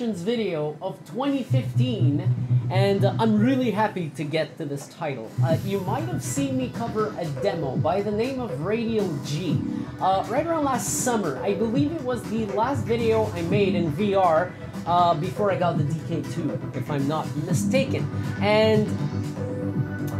impressions video of 2015, and I'm really happy to get to this title. You might have seen me cover a demo by the name of Radial-G right around last summer. I believe it was the last video I made in VR before I got the DK2, if I'm not mistaken. And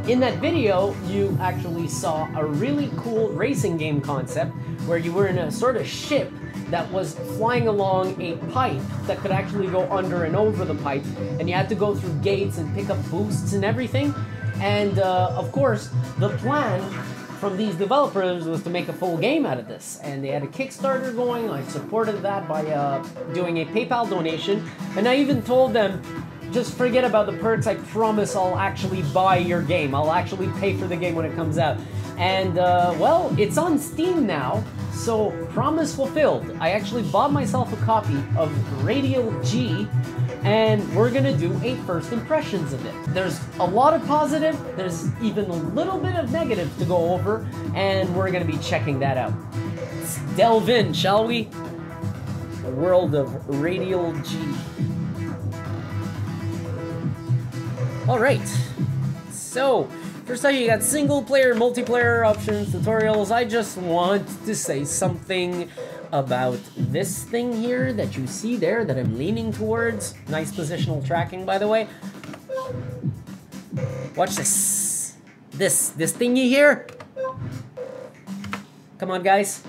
in that video, you actually saw a really cool racing game concept where you were in a sort of ship that was flying along a pipe that could actually go under and over the pipe, and you had to go through gates and pick up boosts and everything. And of course, the plan from these developers was to make a full game out of this, and they had a Kickstarter going. I supported that by doing a PayPal donation, and I even told them, just forget about the perks, I promise I'll actually buy your game. I'll actually pay for the game when it comes out. And, well, it's on Steam now, so promise fulfilled. I actually bought myself a copy of Radial-G, and we're gonna do a first impressions of it. There's a lot of positive, there's even a little bit of negative to go over, and we're gonna be checking that out. Let's delve in, shall we? The world of Radial-G. Alright, so first off, you got single player, multiplayer options, tutorials. I just want to say something about this thing here that you see there that I'm leaning towards. Nice positional tracking, by the way. Watch this. This thingy here. Come on, guys.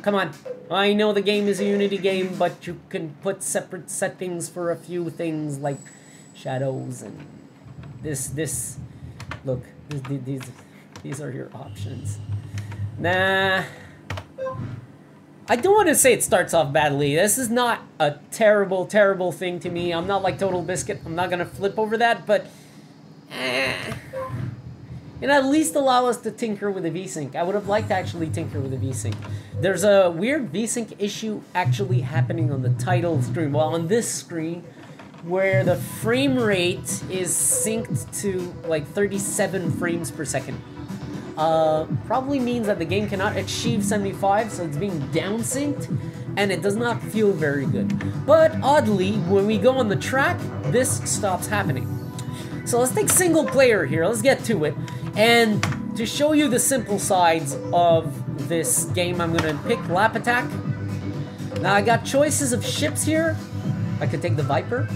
Come on. I know the game is a Unity game, but you can put separate settings for a few things like shadows and this. Look, these are your options. Nah. I don't want to say it starts off badly. This is not a terrible, terrible thing to me. I'm not like Total Biscuit. I'm not going to flip over that, but and at least allow us to tinker with the VSync. I would have liked to actually tinker with the VSync. There's a weird VSync issue actually happening on the title screen. Well, on this screen, where the frame rate is synced to like 37 frames per second. Probably means that the game cannot achieve 75, so it's being down-synced, and it does not feel very good. But oddly, when we go on the track, this stops happening. So let's take single player here, let's get to it. And to show you the simple sides of this game, I'm gonna pick Lap Attack. Now I got choices of ships here. I could take the Viper.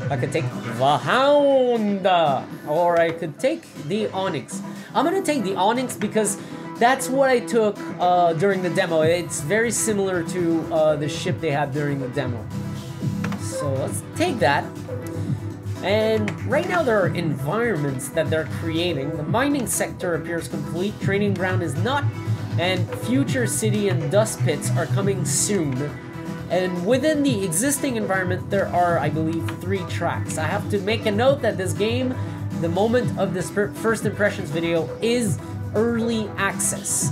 I could take the Hound, or I could take the Onyx. I'm gonna take the Onyx because that's what I took during the demo. It's very similar to the ship they have during the demo. So let's take that. And right now there are environments that they're creating. The mining sector appears complete, training ground is not, and future city and dust pits are coming soon. And within the existing environment, there are, I believe, 3 tracks. I have to make a note that this game, the moment of this first impressions video, is early access.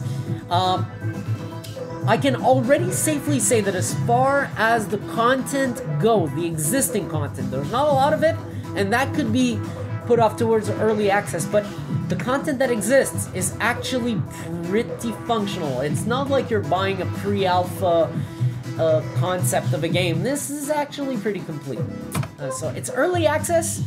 I can already safely say that as far as the content goes, the existing content, there's not a lot of it, and that could be put off towards early access, but the content that exists is actually pretty functional. It's not like you're buying a pre-alpha concept of a game. This is actually pretty complete. So it's early access,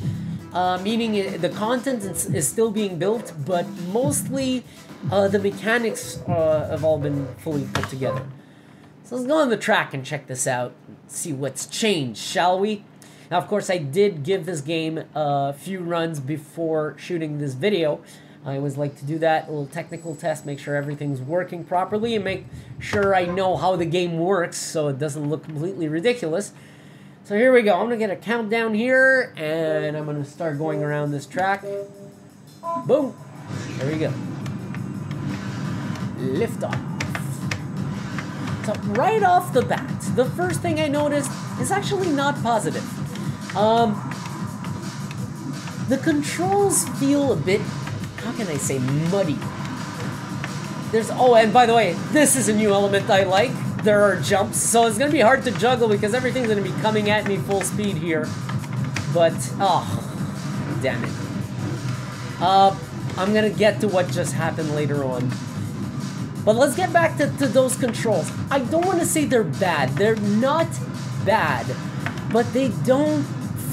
meaning the content is still being built, but mostly the mechanics have all been fully put together. So let's go on the track and check this out, see what's changed, shall we? Now, of course, I did give this game a few runs before shooting this video. I always like to do that, a little technical test, make sure everything's working properly, and make sure I know how the game works so it doesn't look completely ridiculous. So here we go. I'm going to get a countdown here, and I'm going to start going around this track. Boom! There we go. Lift off. So right off the bat, the first thing I noticed is actually not positive. The controls feel a bit, how can I say, muddy. And by the way, this is a new element I like. There are jumps, so it's gonna be hard to juggle because everything's gonna be coming at me full speed here. But, oh, damn it. I'm gonna get to what just happened later on. But let's get back to those controls. I don't want to say they're bad. They're not bad. but they don't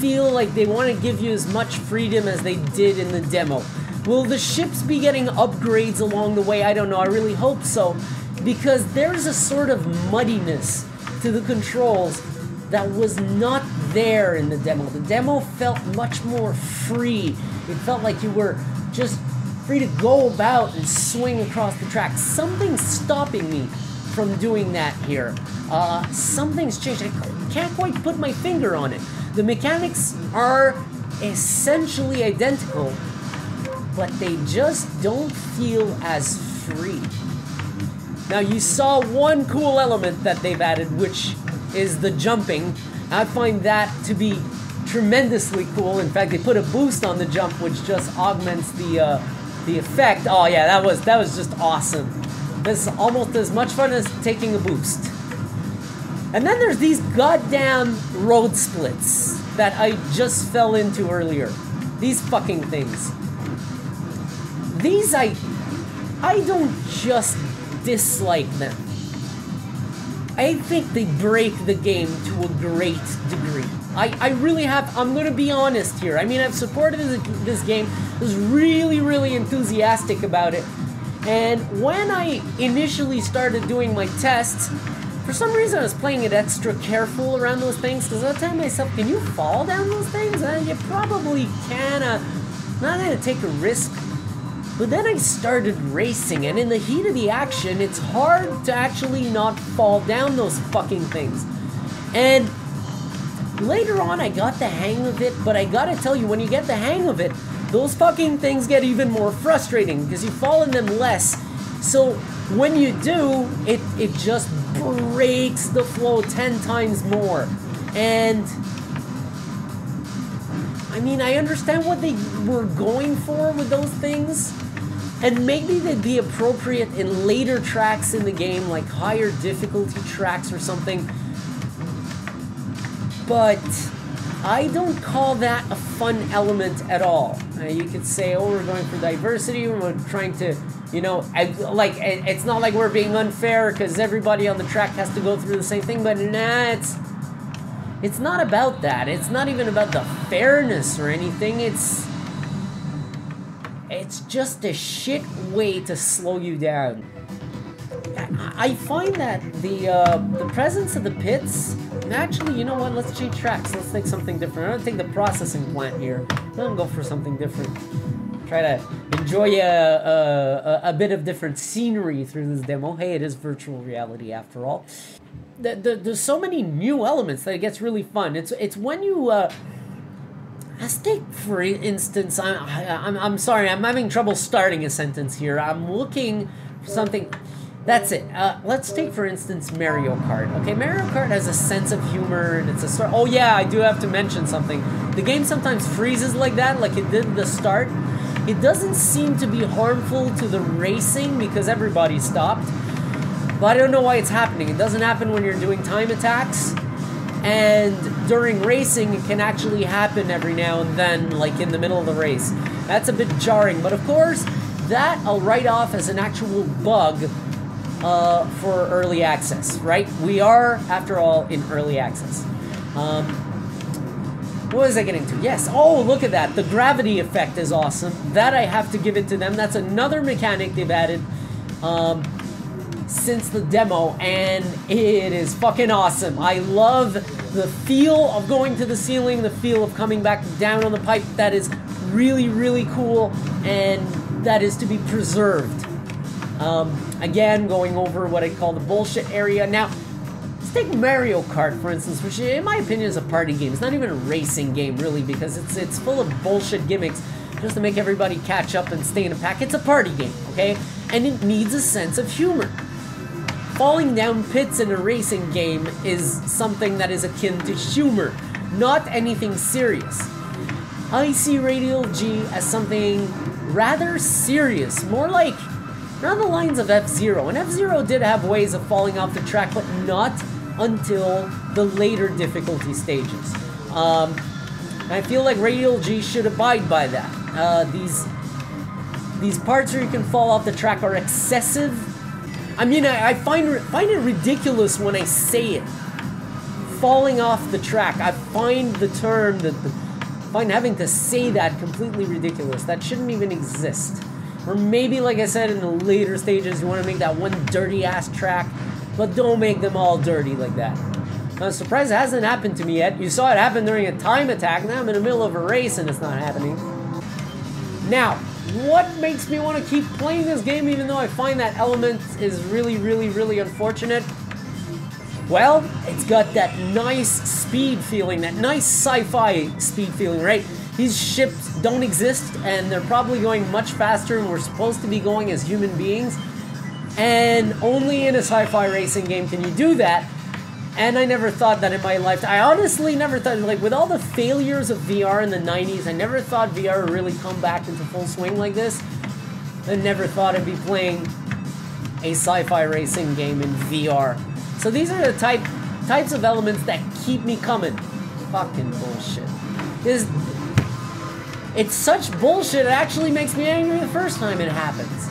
feel like they want to give you as much freedom as they did in the demo. Will the ships be getting upgrades along the way? I don't know. I really hope so, because there's a sort of muddiness to the controls that was not there in the demo. The demo felt much more free. It felt like you were just free to go about and swing across the track. Something's stopping me from doing that here. Something's changed. I can't quite put my finger on it. The mechanics are essentially identical, but they just don't feel as free. Now, you saw one cool element that they've added, which is the jumping. I find that to be tremendously cool. In fact, they put a boost on the jump, which just augments the effect. Oh yeah, that was just awesome. This is almost as much fun as taking a boost. And then there's these goddamn road splits that I just fell into earlier. These fucking things. These I don't just dislike them. I think they break the game to a great degree. I really have. I'm gonna be honest here. I mean, I've supported this game. I was really, really enthusiastic about it. And when I initially started doing my tests, for some reason I was playing it extra careful around those things, because I was telling myself, can you fall down those things? You probably can. Not gonna take a risk. But then I started racing, and in the heat of the action, it's hard to actually not fall down those fucking things. And later on, I got the hang of it, but I gotta tell you, when you get the hang of it, those fucking things get even more frustrating, because you fall in them less. So when you do, it just breaks the flow 10 times more. And I mean, I understand what they were going for with those things, and maybe they'd be appropriate in later tracks in the game, like higher difficulty tracks or something, but I don't call that a fun element at all. You could say, oh, we're going for diversity, we're trying to, you know, it's not like we're being unfair because everybody on the track has to go through the same thing, but nah, it's not about that. It's not even about the fairness or anything. It's just a shit way to slow you down. I find that the presence of the pits, actually, you know what, let's change tracks. Let's take something different. I'm gonna take the processing plant here. I'm gonna go for something different. Try to enjoy a bit of different scenery through this demo. Hey, it is virtual reality after all. There's so many new elements that it gets really fun. It's when you let's take for instance. I'm sorry, I'm having trouble starting a sentence here. I'm looking for something. That's it. Let's take for instance Mario Kart. Okay, Mario Kart has a sense of humor, and it's a start. Oh yeah, I do have to mention something. The game sometimes freezes like that, like it did at the start. It doesn't seem to be harmful to the racing because everybody stopped. But I don't know why it's happening. It doesn't happen when you're doing time attacks. And during racing, it can actually happen every now and then, like in the middle of the race. That's a bit jarring. But of course, that I'll write off as an actual bug for early access, right? We are, after all, in early access. What was I getting to? Yes. Oh, look at that. The gravity effect is awesome. That I have to give it to them. That's another mechanic they've added since the demo, and it is fucking awesome. I love the feel of going to the ceiling, the feel of coming back down on the pipe. That is really, really cool, and that is to be preserved. Again, going over what I call the bullshit area. Now, let's take Mario Kart, for instance, which in my opinion is a party game. It's not even a racing game, really, because it's full of bullshit gimmicks just to make everybody catch up and stay in a pack. It's a party game, okay? And it needs a sense of humor. Falling down pits in a racing game is something that is akin to humor, not anything serious. I see Radial-G as something rather serious, more like on the lines of F-Zero. And F-Zero did have ways of falling off the track, but not until the later difficulty stages. I feel like Radial-G should abide by that. These parts where you can fall off the track are excessive. I mean, I find it ridiculous when I say it. falling off the track. I find the term, find having to say that completely ridiculous. That shouldn't even exist. Or maybe, like I said, in the later stages, you want to make that one dirty-ass track, but don't make them all dirty like that. I'm surprised it hasn't happened to me yet. You saw it happen during a time attack. Now I'm in the middle of a race and it's not happening. Now, what makes me want to keep playing this game even though I find that element is really, really, really unfortunate? Well, it's got that nice speed feeling, that nice sci-fi speed feeling, right? These ships don't exist and they're probably going much faster than we're supposed to be going as human beings. And only in a sci-fi racing game can you do that. And I never thought that in my life. I honestly never thought, like, with all the failures of VR in the 90s, I never thought VR would really come back into full swing like this. I never thought I'd be playing a sci-fi racing game in VR. So these are the types of elements that keep me coming. Fucking bullshit. It's such bullshit, it actually makes me angry the first time it happens.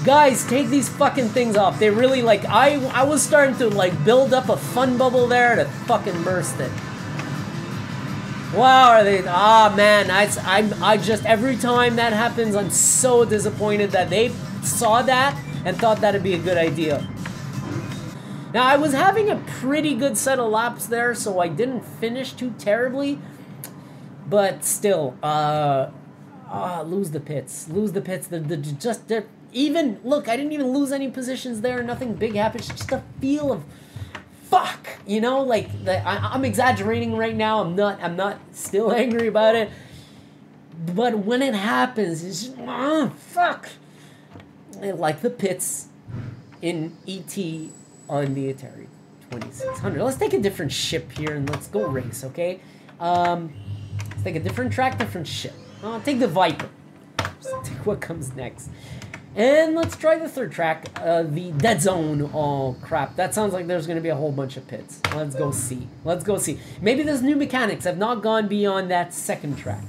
Guys, take these fucking things off. They really, like, I was starting to, like, build up a fun bubble there to fucking burst it. Wow, are they, man, I just, every time that happens, I'm so disappointed that they saw that and thought that'd be a good idea. Now, I was having a pretty good set of laps there, so I didn't finish too terribly, but still, lose the pits. Lose the pits, they're even, look, I didn't even lose any positions there, nothing big happened, it's just a feel of, fuck, you know, like, I'm exaggerating right now, I'm not still angry about it, but when it happens, it's just, fuck. Like the pits in E.T. on the Atari 2600. Let's take a different ship here and let's go race, okay? Let's take a different track, different ship. I'll take the Viper. Just take what comes next. And let's try the third track, the Dead Zone. Oh, crap. That sounds like there's going to be a whole bunch of pits. Let's go see. Let's go see. Maybe there's new mechanics. I've not gone beyond that second track.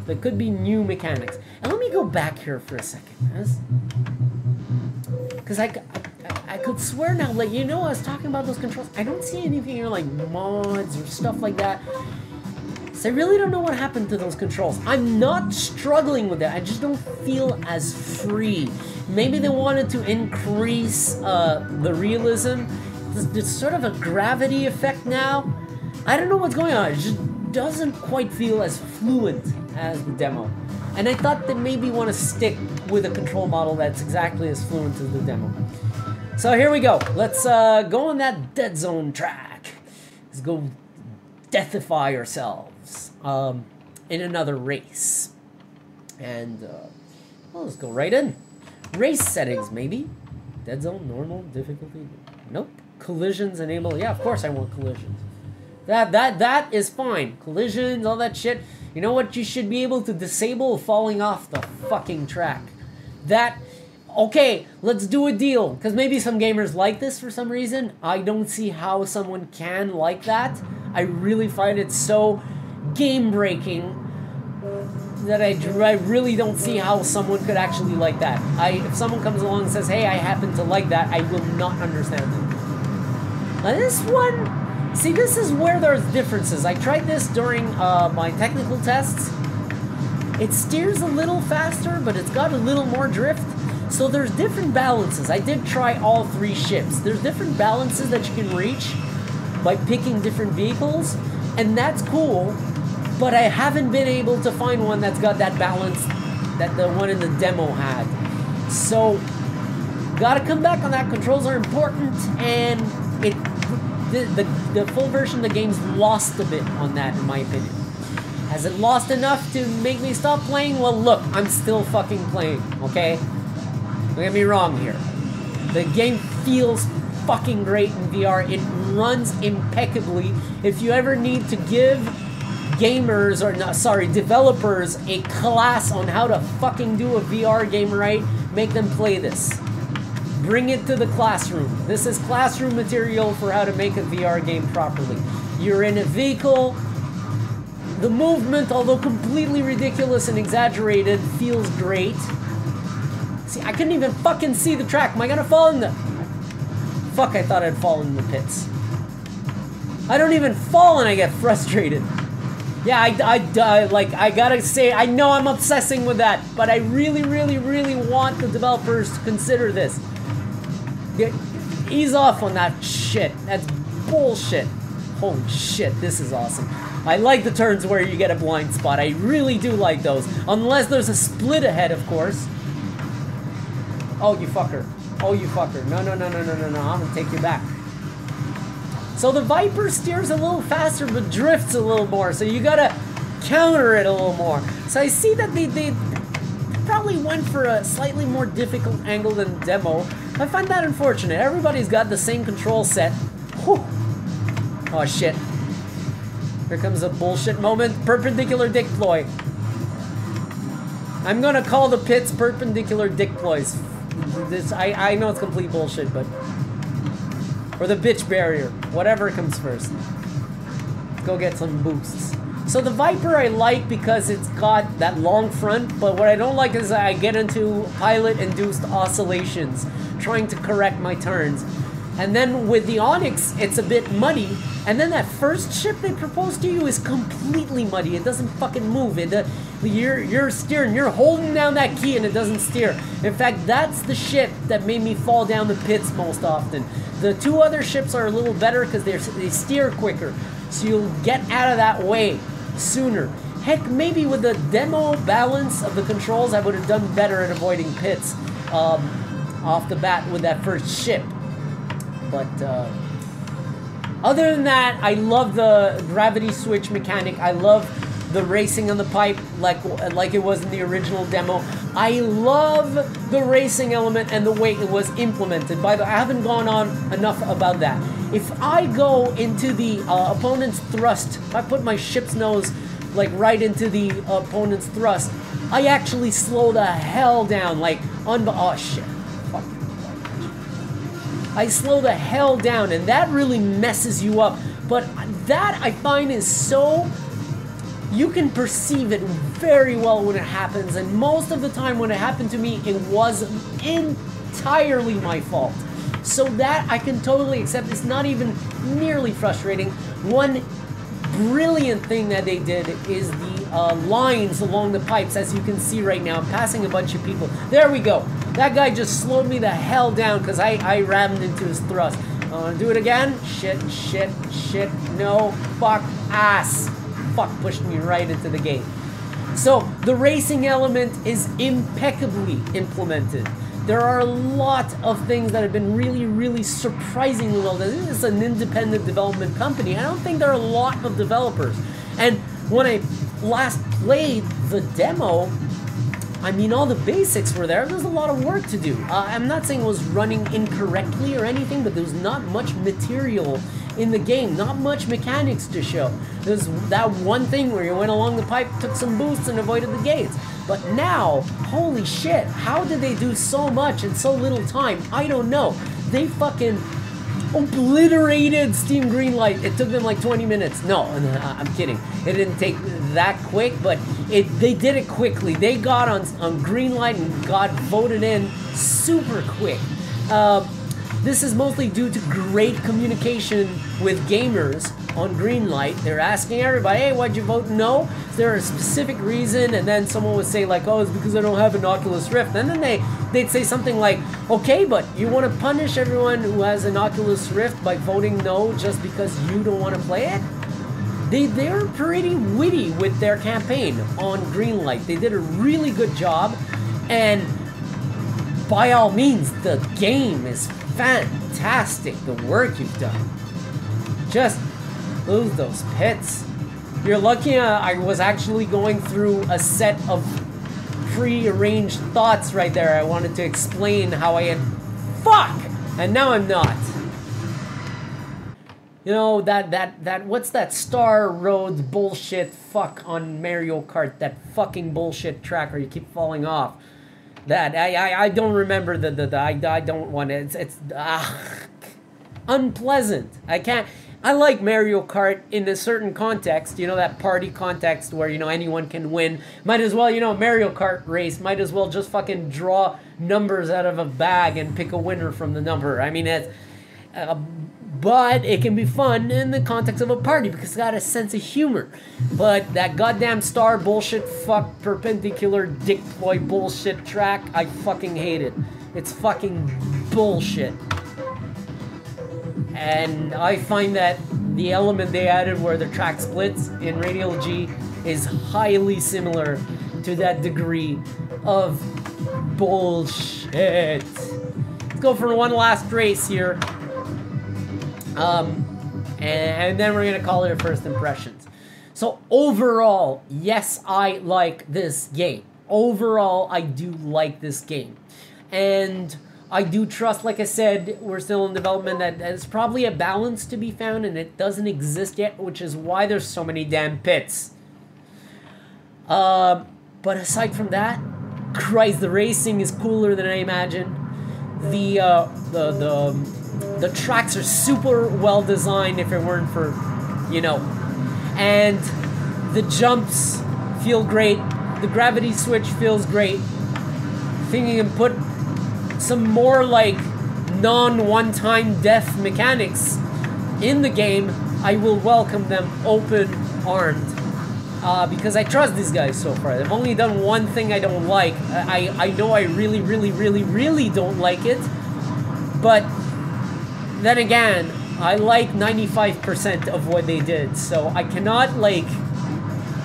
There could be new mechanics. And let me go back here for a second. Because I could swear now, like, you know, I was talking about those controls. I don't see anything here like mods or stuff like that. So I really don't know what happened to those controls. I'm not struggling with it. I just don't feel as free. Maybe they wanted to increase the realism. There's sort of a gravity effect now. I don't know what's going on. It just doesn't quite feel as fluent as the demo. And I thought they maybe want to stick with a control model that's exactly as fluent as the demo. So here we go. Let's go on that Dead Zone track. Let's go deathify ourselves in another race. And well, let's go right in. Race settings, maybe. Dead Zone, normal, difficulty. Nope. Collisions enable. Yeah, of course I want collisions. That is fine. Collisions, all that shit. You know what you should be able to disable? Falling off the fucking track. Okay, let's do a deal. Because maybe some gamers like this for some reason. I don't see how someone can like that. I really find it so game-breaking that I really don't see how someone could actually like that. If someone comes along and says, hey, I happen to like that, I will not understand them. Now this one, see, this is where there's differences. I tried this during my technical tests. It steers a little faster, but it's got a little more drift. So there's different balances. I did try all three ships. There's different balances that you can reach by picking different vehicles, and that's cool, but I haven't been able to find one that's got that balance that the one in the demo had. So, gotta come back on that. Controls are important, and the full version of the game's lost a bit on that, in my opinion. Has it lost enough to make me stop playing? Well, look, I'm still fucking playing, okay? Don't get me wrong here. The game feels fucking great in VR. It runs impeccably. If you ever need to give gamers, or no, sorry, developers a class on how to fucking do a VR game right, make them play this. Bring it to the classroom. This is classroom material for how to make a VR game properly. You're in a vehicle. The movement, although completely ridiculous and exaggerated, feels great. See, I couldn't even fucking see the track. Am I gonna fall in the... Fuck, I thought I'd fall in the pits. I don't even fall and I get frustrated. Yeah, I gotta say, I know I'm obsessing with that, but I really, really, really want the developers to consider this. Ease off on that shit. That's bullshit. Holy shit, this is awesome. I like the turns where you get a blind spot. I really do like those. Unless there's a split ahead, of course. Oh, you fucker. Oh, you fucker. No, no, no, no, no, no, no. I'm gonna take you back. So the Viper steers a little faster, but drifts a little more. So you gotta counter it a little more. So I see that they probably went for a slightly more difficult angle than demo. I find that unfortunate. Everybody's got the same control set. Whew. Oh shit. Here comes a bullshit moment. Perpendicular dick ploy. I'm gonna call the pits perpendicular dick ploys. I know it's complete bullshit, but... Or the bitch barrier. Whatever comes first. Let's go get some boosts. So the Viper I like because it's got that long front, but what I don't like is I get into pilot-induced oscillations, trying to correct my turns. And then with the Onyx, it's a bit muddy. And then that first ship they propose to you is completely muddy. It doesn't fucking move. You're steering. You're holding down that key and it doesn't steer. In fact, that's the ship that made me fall down the pits most often. The two other ships are a little better because they steer quicker. So you'll get out of that way sooner. Heck, maybe with the demo balance of the controls, I would have done better at avoiding pits off the bat with that first ship. But other than that, I love the gravity switch mechanic. I love the racing on the pipe like it was in the original demo. I love the racing element and the way it was implemented. By the way, I haven't gone on enough about that. If I go into the opponent's thrust, if I put my ship's nose like right into the opponent's thrust, I actually slow the hell down. Like, oh shit. I slow the hell down, and that really messes you up. But that, I find, is so... You can perceive it very well when it happens, and most of the time when it happened to me, it was entirely my fault. So that I can totally accept. It's not even nearly frustrating. One brilliant thing that they did is the lines along the pipes, as you can see right now. I'm passing a bunch of people. There we go. That guy just slowed me the hell down because I rammed into his thrust. I want to do it again. Shit, shit, shit. No, fuck, ass. Fuck, pushed me right into the gate. So the racing element is impeccably implemented. There are a lot of things that have been really, really surprisingly well done. This is an independent development company. I don't think there are a lot of developers. And when I last played the demo, I mean, all the basics were there. There's a lot of work to do. I'm not saying it was running incorrectly or anything, but there's not much material in the game, not much mechanics to show. There's that one thing where you went along the pipe, took some boosts, and avoided the gates. But now, holy shit, how did they do so much in so little time? I don't know. They fucking obliterated Steam Greenlight. It took them like 20 minutes. No, I'm kidding. It didn't take that quick, but they did it quickly. They got on Greenlight and got voted in super quick. This is mostly due to great communication with gamers on Greenlight. They're asking everybody, hey, why'd you vote no? Is there a specific reason? And then someone would say like, oh, it's because I don't have an Oculus Rift. And then they'd say something like, okay, but you want to punish everyone who has an Oculus Rift by voting no just because you don't want to play it? They're pretty witty with their campaign on Greenlight. They did a really good job, and by all means, the game is fantastic, the work you've done. Just lose those pits. You're lucky I was actually going through a set of pre-arranged thoughts right there. I wanted to explain how I had... Fuck! And now I'm not. You know, that what's that Star Roads bullshit fuck on Mario Kart? That fucking bullshit track where you keep falling off. That I don't remember I don't want it. It's unpleasant. I like Mario Kart in a certain context, you know, that party context where, you know, anyone can win. Might as well, you know, Mario Kart race, might as well just fucking draw numbers out of a bag and pick a winner from the number. I mean, it's but it can be fun in the context of a party because it's got a sense of humor. But that goddamn star bullshit, fuck, perpendicular diploid bullshit track, I fucking hate it. It's fucking bullshit. And I find that the element they added where the track splits in Radial-G is highly similar to that degree of bullshit. Let's go for one last race here. And then we're gonna call it our first impressions. So overall, yes, I like this game. Overall, I do like this game. And I do trust, like I said, we're still in development, that there's probably a balance to be found, and it doesn't exist yet, which is why there's so many damn pits. But aside from that, Christ, the racing is cooler than I imagined. The tracks are super well designed if it weren't for, you know, and the jumps feel great. The gravity switch feels great. Thinking and put some more like non-one-time death mechanics in the game, I will welcome them open-armed. Because I trust these guys so far. They've only done one thing I don't like. I know I really, really, really, really don't like it. But then again, I like 95% of what they did. So I cannot, like,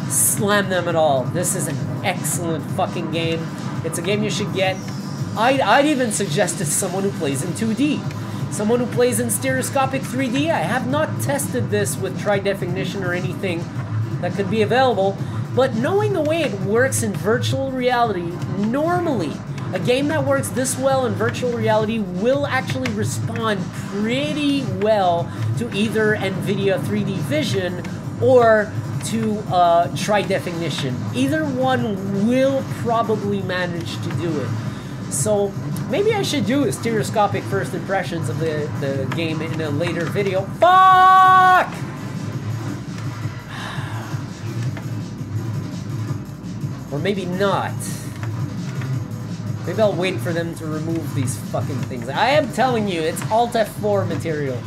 slam them at all. This is an excellent fucking game. It's a game you should get. I'd even suggest to someone who plays in 2D. Someone who plays in stereoscopic 3D. I have not tested this with tri-definition or anything that could be available, but knowing the way it works in virtual reality, normally a game that works this well in virtual reality will actually respond pretty well to either NVIDIA 3D Vision or to tri-definition. Either one will probably manage to do it. So maybe I should do a stereoscopic first impressions of the game in a later video. Fuck! Or maybe not. Maybe I'll wait for them to remove these fucking things. I am telling you, it's Alt F4 material.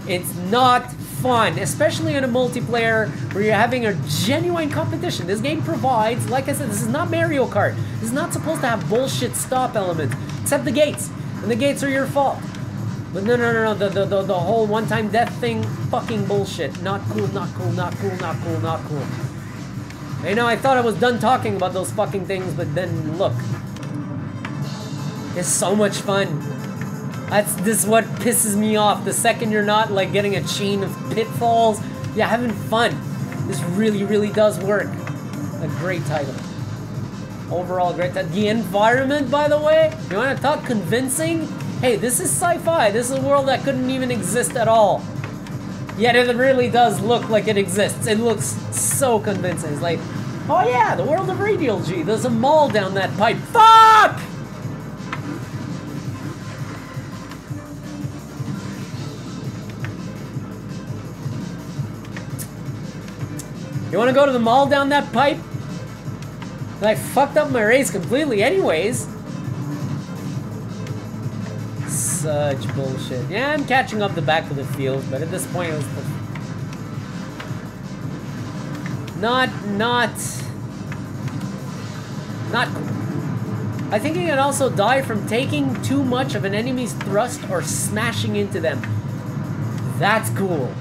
It's not fun, especially in a multiplayer where you're having a genuine competition. This game provides, like I said, this is not Mario Kart. This is not supposed to have bullshit stop elements, except the gates. And the gates are your fault. But no, the whole one-time death thing, fucking bullshit. Not cool, not cool, not cool, not cool, not cool. You know, I thought I was done talking about those fucking things, but then look. It's so much fun. This is what pisses me off. The second you're not, like, getting a chain of pitfalls, you're having fun. This really, really does work. A great title. Overall, great title. The environment, by the way, you want to talk convincing? Hey, this is sci-fi. This is a world that couldn't even exist at all. Yet it really does look like it exists. It looks so convincing. It's like, oh yeah, the world of Radial-G. There's a mall down that pipe. Fuck! You wanna go to the mall down that pipe? And I fucked up my race completely anyways. Such bullshit. Yeah, I'm catching up the back of the field, but at this point it was not cool. I think you can also die from taking too much of an enemy's thrust or smashing into them. That's cool.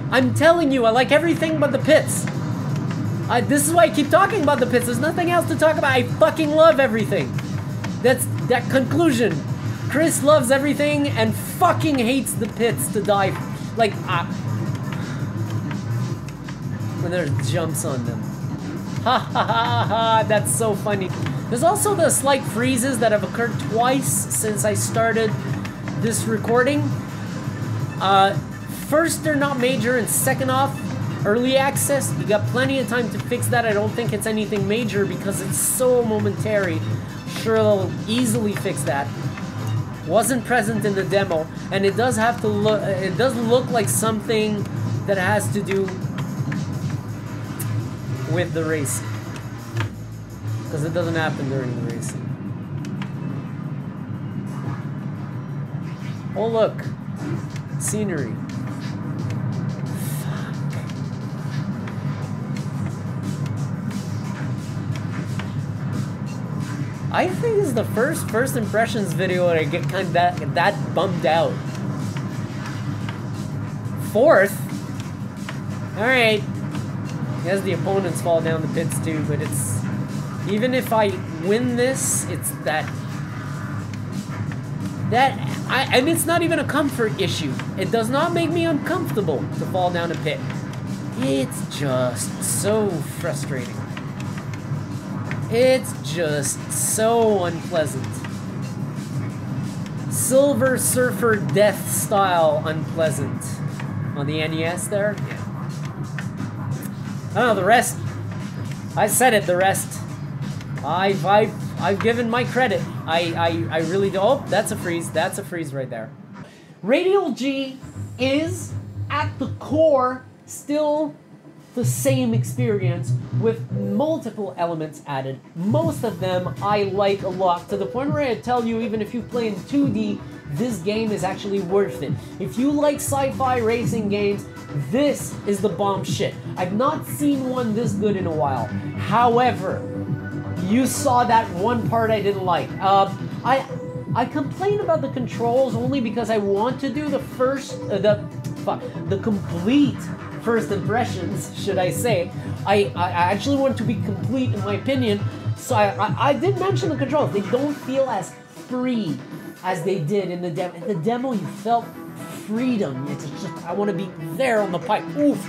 I'm telling you, I like everything but the pits. This is why I keep talking about the pits. There's nothing else to talk about. I fucking love everything. That's that conclusion. Chris loves everything and fucking hates the pits to die. Like, when there's jumps on them. Ha ha ha ha, that's so funny. There's also the slight freezes that have occurred twice since I started this recording. First, they're not major, and second off, early access, you got plenty of time to fix that. I don't think it's anything major because it's so momentary. Sure, they'll easily fix that. Wasn't present in the demo, and it does have to look. It does look like something that has to do with the racing, because it doesn't happen during the racing. Oh look, scenery. I think this is the first impressions video where I get kind of that bummed out. Fourth? Alright. As the opponents fall down the pits too, but it's... Even if I win this, it's and it's not even a comfort issue. It does not make me uncomfortable to fall down a pit. It's just so frustrating. It's just so unpleasant. Silver Surfer Death style unpleasant. On the NES there? Yeah. Oh, the rest. I said it, the rest. I've given my credit. I really do. Oh, that's a freeze. That's a freeze right there. Radial-G is, at the core, still the same experience with multiple elements added. Most of them I like a lot, to the point where I tell you, even if you play in 2D, this game is actually worth it. If you like sci-fi racing games, this is the bomb shit. I've not seen one this good in a while. However, you saw that one part I didn't like. I complain about the controls only because I want to do the complete first impressions, should I say. I actually want to be complete in my opinion, so I did mention the controls. They don't feel as free as they did in the demo. In the demo, you felt freedom. It's just, I want to be there on the pipe. Oof.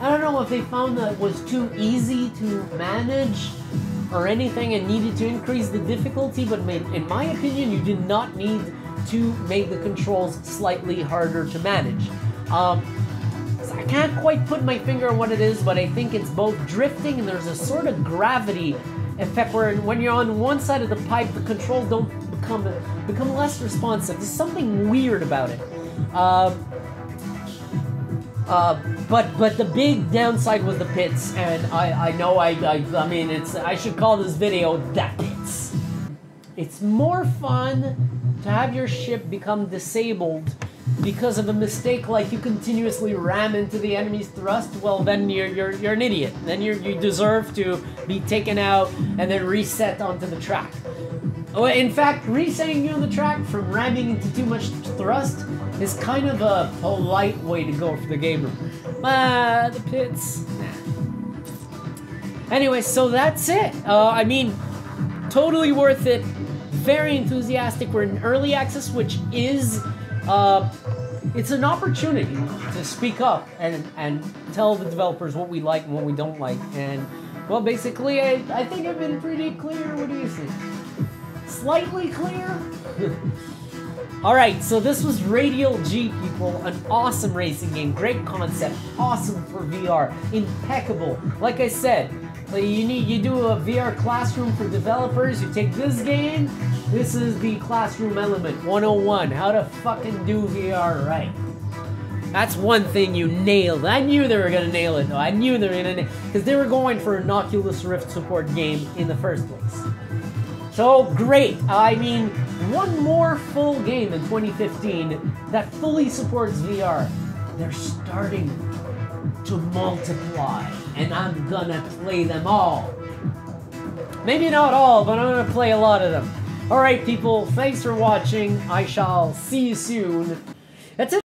I don't know if they found that it was too easy to manage or anything and needed to increase the difficulty, but in my opinion, you did not need to make the controls slightly harder to manage. I can't quite put my finger on what it is, but I think it's both drifting and there's a sort of gravity effect where when you're on one side of the pipe, the controls don't become less responsive. There's something weird about it. But the big downside was the pits, and I mean, I should call this video That Pits. It's more fun to have your ship become disabled because of a mistake, like you continuously ram into the enemy's thrust. Well, then you're an idiot. Then you deserve to be taken out and then reset onto the track. Oh, in fact, resetting you on the track from ramming into too much thrust is kind of a polite way to go for the gamer. The pits. Nah. Anyway, so that's it. I mean, totally worth it. Very enthusiastic. We're in early access, which is it's an opportunity to speak up and tell the developers what we like and what we don't like. And well, basically, I think I've been pretty clear. What do you think? Slightly clear? Alright, so this was Radial-G, people. An awesome racing game. Great concept. Awesome for VR. Impeccable. Like I said, you do a VR classroom for developers. You take this game. This is the classroom element 101. How to fucking do VR right. That's one thing you nailed. I knew they were gonna nail it, though. I knew they were gonna nail it. Because they were going for an Oculus Rift support game in the first place. So, great. I mean, one more full game in 2015 that fully supports VR. They're starting to multiply, and I'm gonna play them all. Maybe not all, but I'm gonna play a lot of them. Alright, people, thanks for watching. I shall see you soon. That's it.